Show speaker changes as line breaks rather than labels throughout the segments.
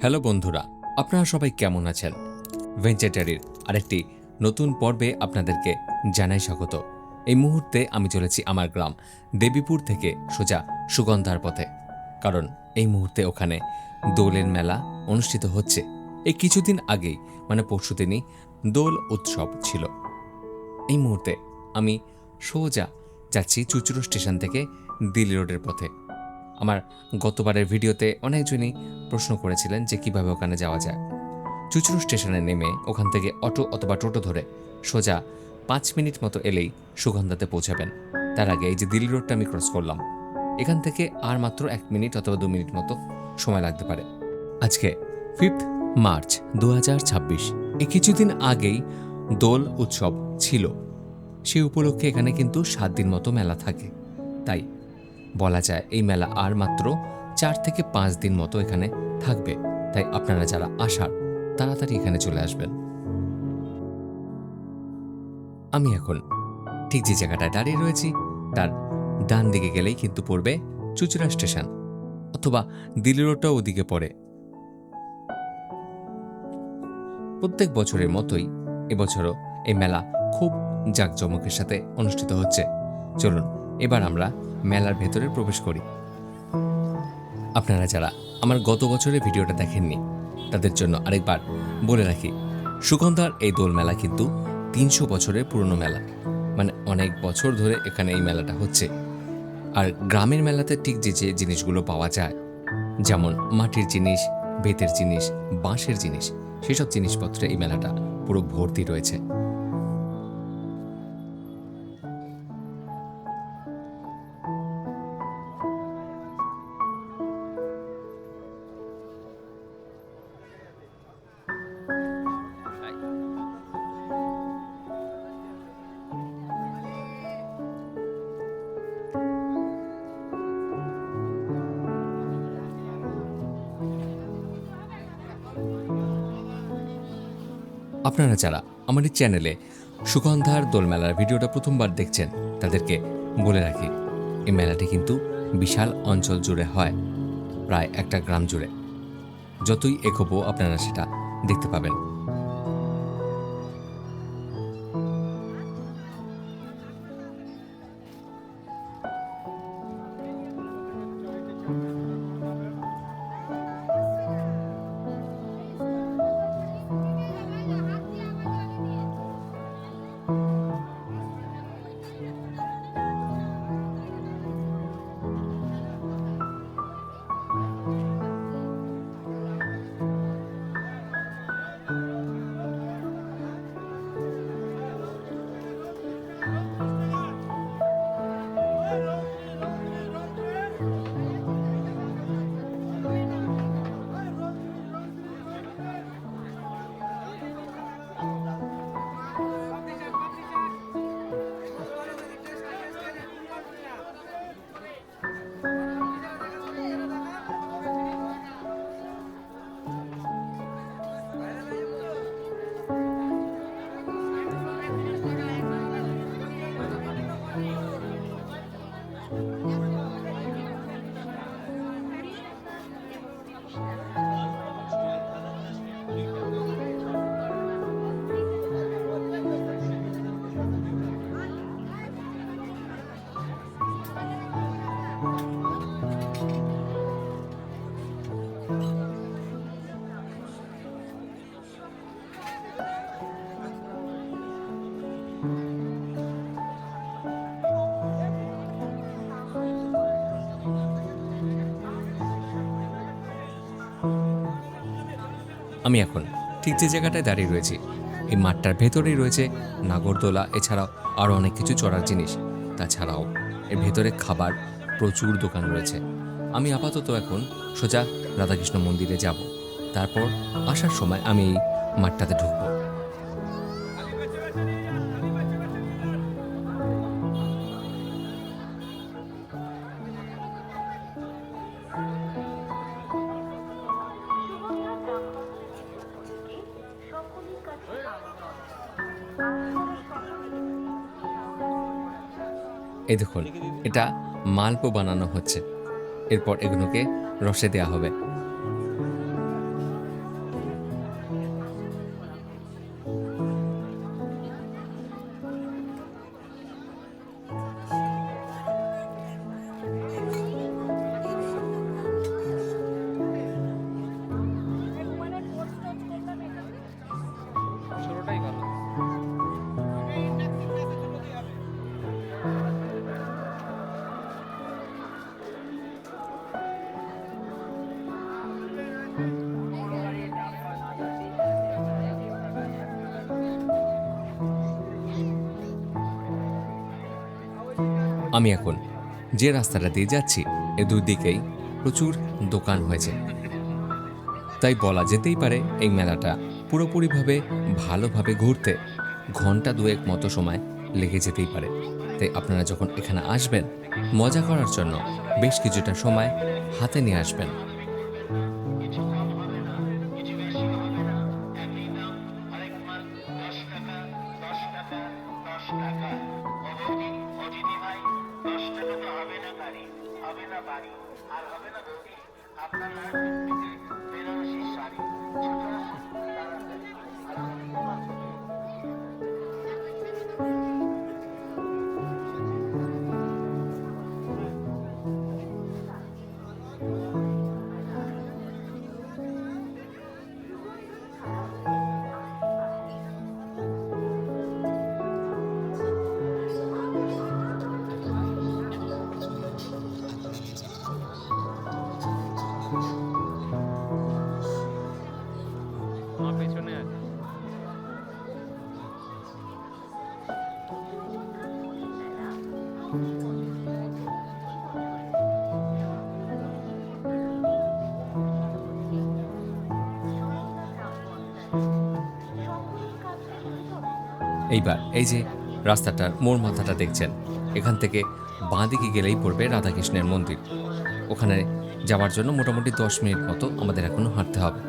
Hello বন্ধুরা, আপনারা সবাই কেমন আছেন? ভেঞ্চেটারির আরেকটি নতুন পর্বে আপনাদেরকে জানাই স্বাগত। এই মুহূর্তে আমি চলেছি আমার গ্রাম দেবীপুর থেকে সোজা সুগন্ধার পথে, কারণ এই মুহূর্তে ওখানে দোলের মেলা অনুষ্ঠিত হচ্ছে। এই কিছুদিন আগেই মানে পরশুদিনই দোল উৎসব ছিল। এই মুহূর্তে আমি সোজা যাচ্ছি চুচুড়ো স্টেশন থেকে দিল্লি রোডের পথে। আমার গতবারের ভিডিওতে অনেকজনই প্রশ্ন করেছিলেন যে কিভাবে ওখানে যাওয়া যায়। চুচুড়ো স্টেশনে নেমে ওখান থেকে অটো অথবা টোটো ধরে সোজা 5 মিনিট মতো এলেই সুগন্ধাতে পৌঁছাবেন। তার আগে এই যে দিল্লি রোডটা আমি ক্রস করলাম, এখান থেকে আর মাত্র 1 মিনিট অথবা 2 মিনিট মতো সময় লাগতে পারে। আজকে 5 মার্চ 2026। এই কিছুদিন আগেই দোল উৎসব ছিল। সেই উপলক্ষে এখানে কিন্তু 7 দিন মতো মেলা থাকে। তাই বলা যায় এই মেলা আর মাত্র 4 থেকে 5 দিন মতো এখানে থাকবে। তাই আপনারা যারা আসার তাড়াতাড়ি এখানে চলে আসবেন। আমি এখন ঠিক যে জায়গাটায় দাঁড়িয়ে রয়েছি তার ডান দিকে গেলেই কিন্তু পড়বে চুচুড়া স্টেশন, অথবা দিল্লি রোডটাও ওদিকে পড়ে। প্রত্যেক বছরের মতোই এবছরও এই মেলা খুব জাঁকজমকের সাথে অনুষ্ঠিত হচ্ছে। চলুন এবার আমরা মেলার ভেতরে প্রবেশ করি। আপনারা যারা আমার গত বছরের ভিডিওটা দেখেননি তাদের জন্য আরেকবার বলে রাখি, সুগন্ধার এই দোল মেলা কিন্তু 300 বছরের পুরনো মেলা। মানে অনেক বছর ধরে এখানে এই মেলাটা হচ্ছে। আর গ্রামের মেলাতে ঠিক যে যে জিনিসগুলো পাওয়া যায়, যেমন মাটির জিনিস, বেতের জিনিস, বাঁশের জিনিস, সেসব জিনিসপত্রে এই মেলাটা পুরো ভর্তি রয়েছে। আপনারা যারা আমার এই চ্যানেলে সুগন্ধার দোল মেলার ভিডিওটা প্রথমবার দেখছেন তাদেরকে বলে রাখি, এই মেলাটি কিন্তু বিশাল অঞ্চল জুড়ে হয়, প্রায় একটা গ্রাম জুড়ে। যতই এগোবো আপনারা সেটা দেখতে পাবেন। আমি এখন ঠিক যে জায়গাটায় দাঁড়িয়ে রয়েছি, এই মাঠটার ভেতরেই রয়েছে নাগরদোলা, এছাড়াও আরও অনেক কিছু চড়ার জিনিস। তাছাড়াও এর ভেতরে খাবার প্রচুর দোকান রয়েছে। আমি আপাতত এখন সোজা রাধাকৃষ্ণ মন্দিরে যাব, তারপর আসার সময় আমি এই মাঠটাতে ঢুকবো। এই দেখুন, এটা মালপো বানানো হচ্ছে। এরপর এগুলোকে রসে দেওয়া হবে। আমি এখন যে রাস্তাটা দিয়ে যাচ্ছি এ দুই দিকেই প্রচুর দোকান হয়েছে, তাই বলা যেতেই পারে এই মেলাটা পুরোপুরিভাবে ভালোভাবে ঘুরতে ঘন্টা দুয়েক মতো সময় লেগে যেতেই পারে। তাই আপনারা যখন এখানে আসবেন মজা করার জন্য বেশ কিছুটা সময় হাতে নিয়ে আসবেন।
আমার পেছনে আছে।
এইবার এই যে রাস্তাটার মোড় মাথাটা দেখছেন, এখান থেকে বাঁ দিকে গেলেই পড়বে রাধাকৃষ্ণের মন্দির। ওখানে যাওয়ার জন্য মোটামুটি 10 মিনিট মতো আমাদের এখনো হাঁটতে হবে।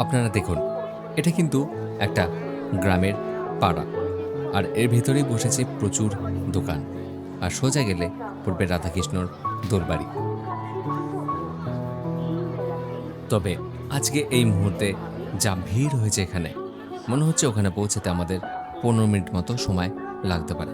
আপনারা দেখুন, এটা কিন্তু একটা গ্রামের পাড়া, আর এর ভেতরেই বসেছে প্রচুর দোকান, আর সোজা গেলে পড়বে রাধাকৃষ্ণর দোলবাড়ি। তবে আজকে এই মুহূর্তে যা ভিড় হয়েছে এখানে, মনে হচ্ছে ওখানে পৌঁছাতে আমাদের 15 মিনিট মতো সময় লাগতে পারে।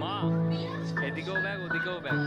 মা, এদিকেও ব্যাগ ওদিকেও ব্যাগ।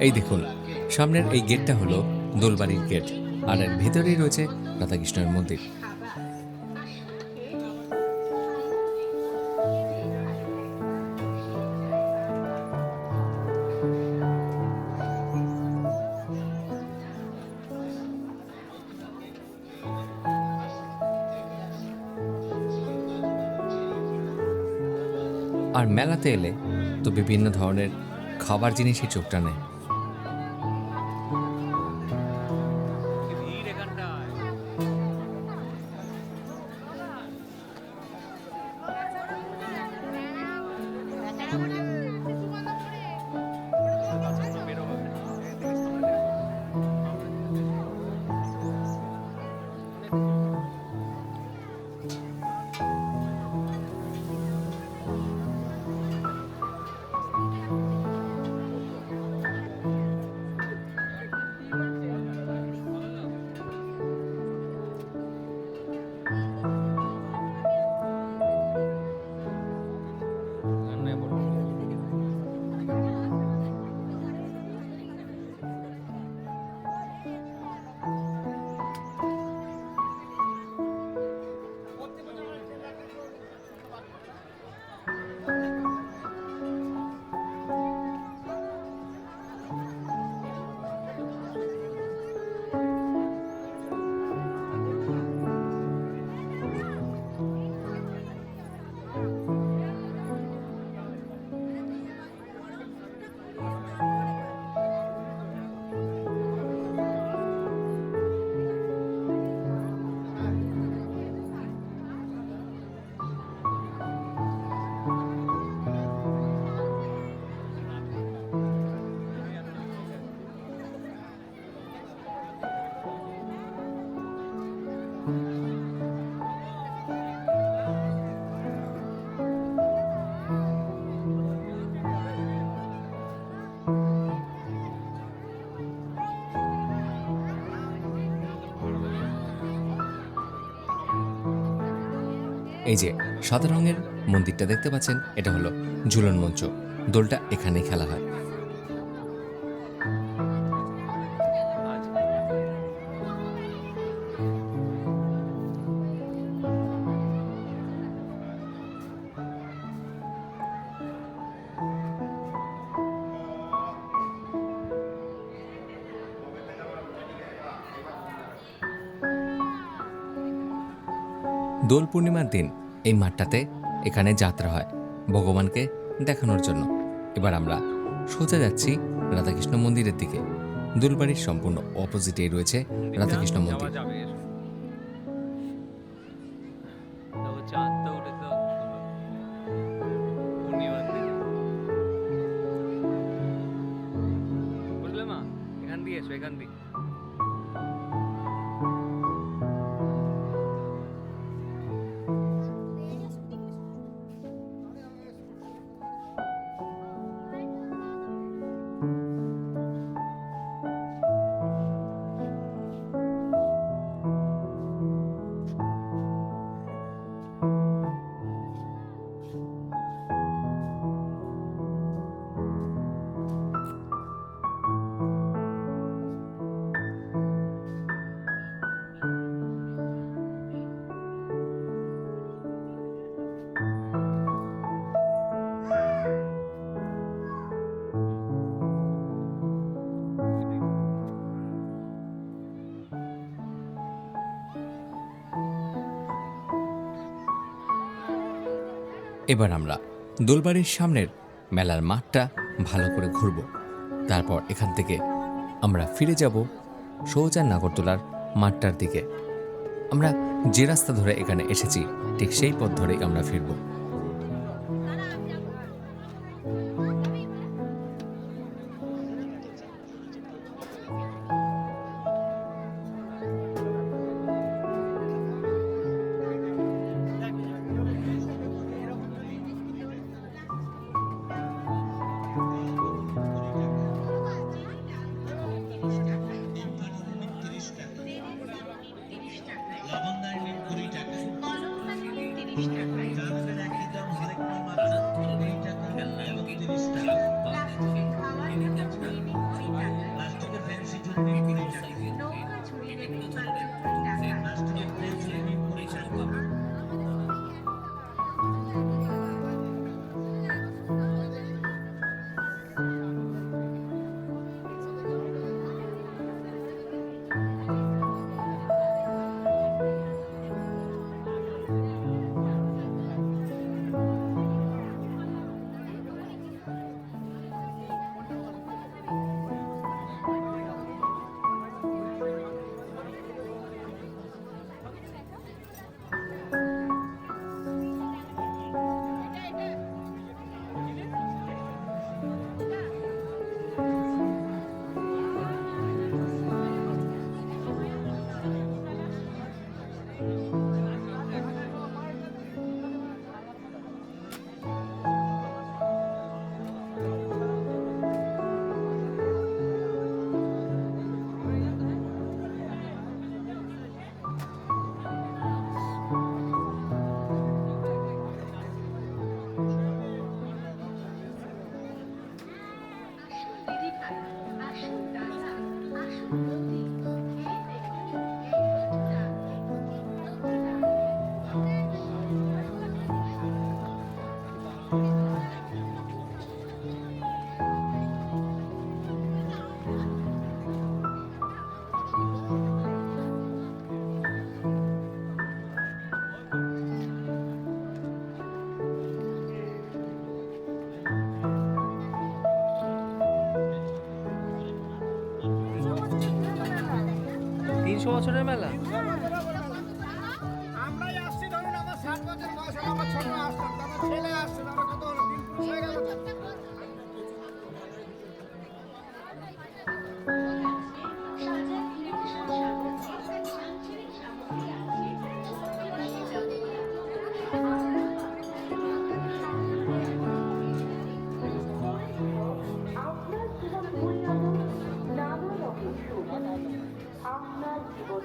এই দেখুন, সামনের এই গেটটা হলো দোলবাড়ির গেট, আর এর ভেতরেই রয়েছে রাধাকৃষ্ণের মন্দির। আর মেলাতে এলে তো বিভিন্ন ধরনের খাবার জিনিসই চোখটা নেয়।
কি ভিড় এখানটায়। বাচ্চাগুলো বেরোবে। এখানে বলো।
এই যে সাদা রঙের মন্দিরটা দেখতে পাচ্ছেন, এটা হলো ঝুলন মঞ্চ। দোলটা এখানেই খেলা হয়।
আজ
দোল পূর্ণিমার দিন এই মাঠটাতে এখানে যাত্রা হয় ভগবানকে দেখানোর জন্য। এবার আমরা সোজা যাচ্ছি রাধাকৃষ্ণ মন্দিরের দিকে। দোলবাড়ির সম্পূর্ণ অপোজিটেই রয়েছে রাধাকৃষ্ণ
যাওয়া
মন্দির।
যাবে, এসো। দেখো চাঁদটা উঠেছে কত সুন্দর। পূর্ণিমার দিন। বুঝলে মা, এখান দিয়ে এসো, এখান দিয়ে।
এবার আমরা দোলবাড়ির সামনের মেলার মাঠটা ভালো করে ঘুরব। তারপর এখান থেকে আমরা ফিরে যাব সোজা নাগরদোলার মাঠটার দিকে। আমরা যে রাস্তা ধরে এখানে এসেছি ঠিক সেই পথ ধরেই আমরা ফিরব।
লবণ দাঁড়িয়ে 20 টাকা।
তিনশো বছরের মেলা।
আমরাই আসছি, ধরুন আমার 60 বছর বয়স হলো, আমার ছোট আসতাম, আমার ছেলে আসছে, আমার কত হলো, 3 পুরুষ হয়ে গেল তো।
আপনার জীবন পরিণত নানা রকম সুবিধা আপনার জীবন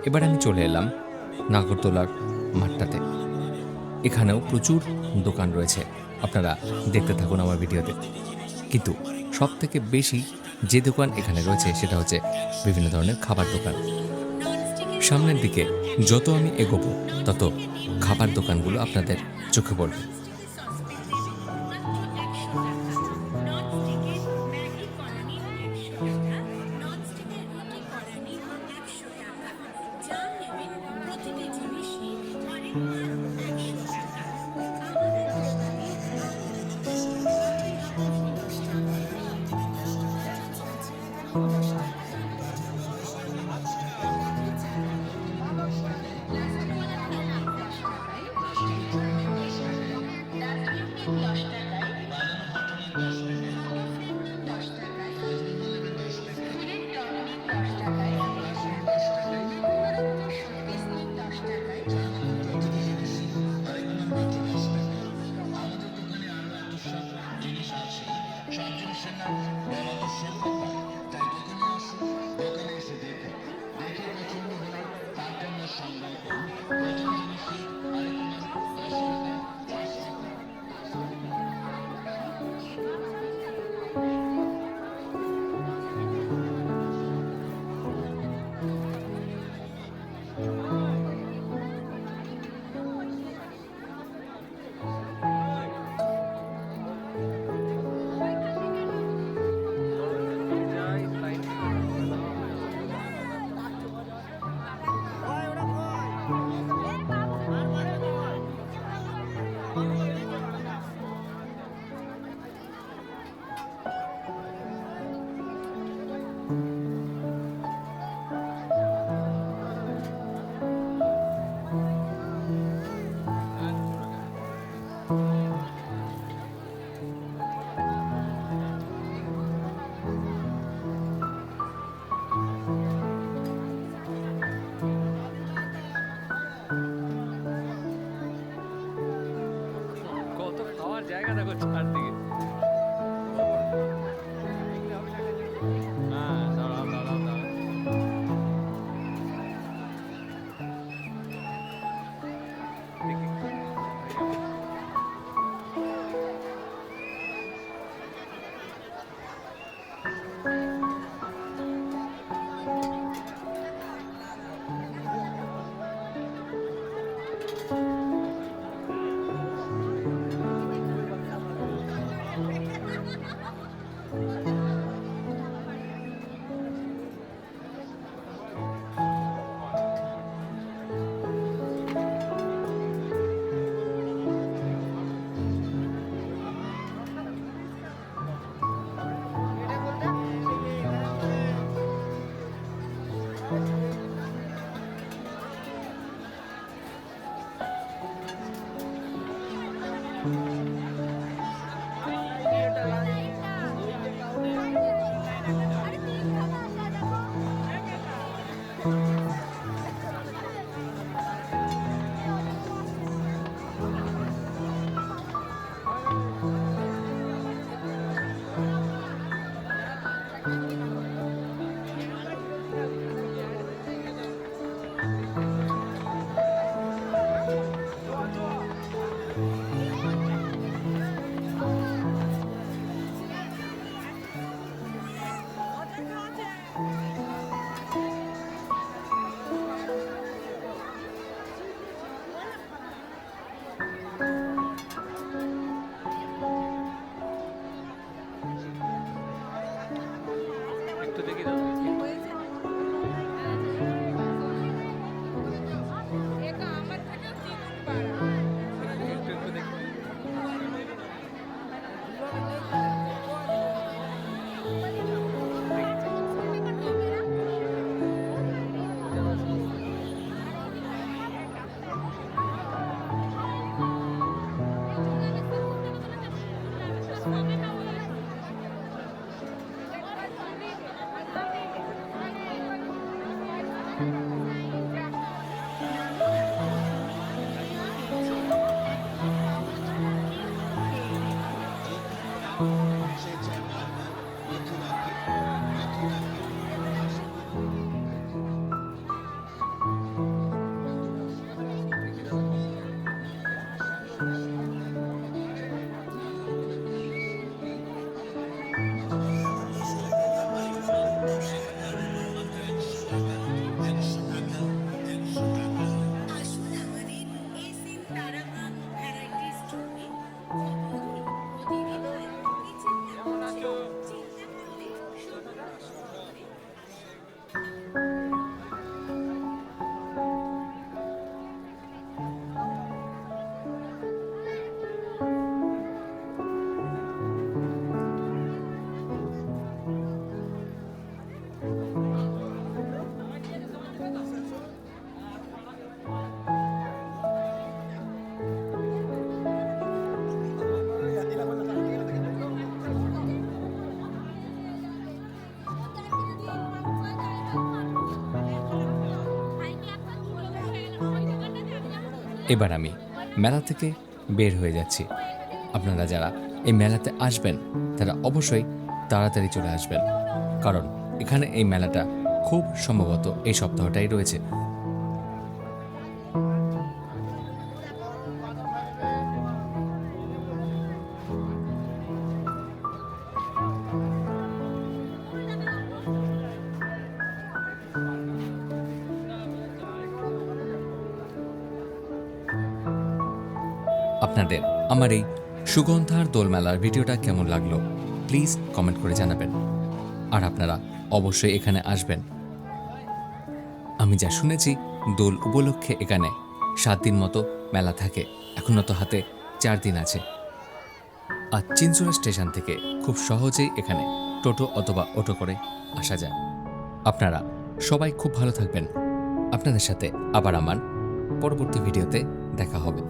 এবার আমি চলে এলাম নাগরদোলার মাঠটাতে। এখানেও প্রচুর দোকান রয়েছে, আপনারা দেখতে থাকুন আমার ভিডিওতে। কিন্তু সব থেকে বেশি যে দোকান এখানে রয়েছে সেটা হচ্ছে বিভিন্ন ধরনের খাবার দোকান। সামনের দিকে যত আমি এগোবো তত খাবার দোকানগুলো আপনাদের চোখে পড়বে।
একটু দেখি দাও।
এটা আমার থেকে দ্বিগুণ বাড়া।
একটু একটু দেখি।
আসুন আমাদের এসএন তারামা ভ্যারাইটি স্টোরে প্রতিদিন চিন্তা করলে
এবার আমি মেলা থেকে বের হয়ে যাচ্ছি। আপনারা যারা এই মেলাতে আসবেন তারা অবশ্যই তাড়াতাড়ি চলে আসবেন, কারণ এখানে এই মেলাটা খুব সম্ভবত এই সপ্তাহটাই রয়েছে। আপনাদের আমার এই সুগন্ধার দোল মেলার ভিডিওটা কেমন লাগলো প্লিজ কমেন্ট করে জানাবেন, আর আপনারা অবশ্যই এখানে আসবেন। আমি যা শুনেছি দোল উপলক্ষে এখানে 7 দিন মতো মেলা থাকে, এখনো তো হাতে 4 দিন আছে। আর চিনচুরা স্টেশন থেকে খুব সহজেই এখানে টোটো অথবা অটো করে আসা যায়। আপনারা সবাই খুব ভালো থাকবেন। আপনাদের সাথে আবার আমার পরবর্তী ভিডিওতে দেখা হবে।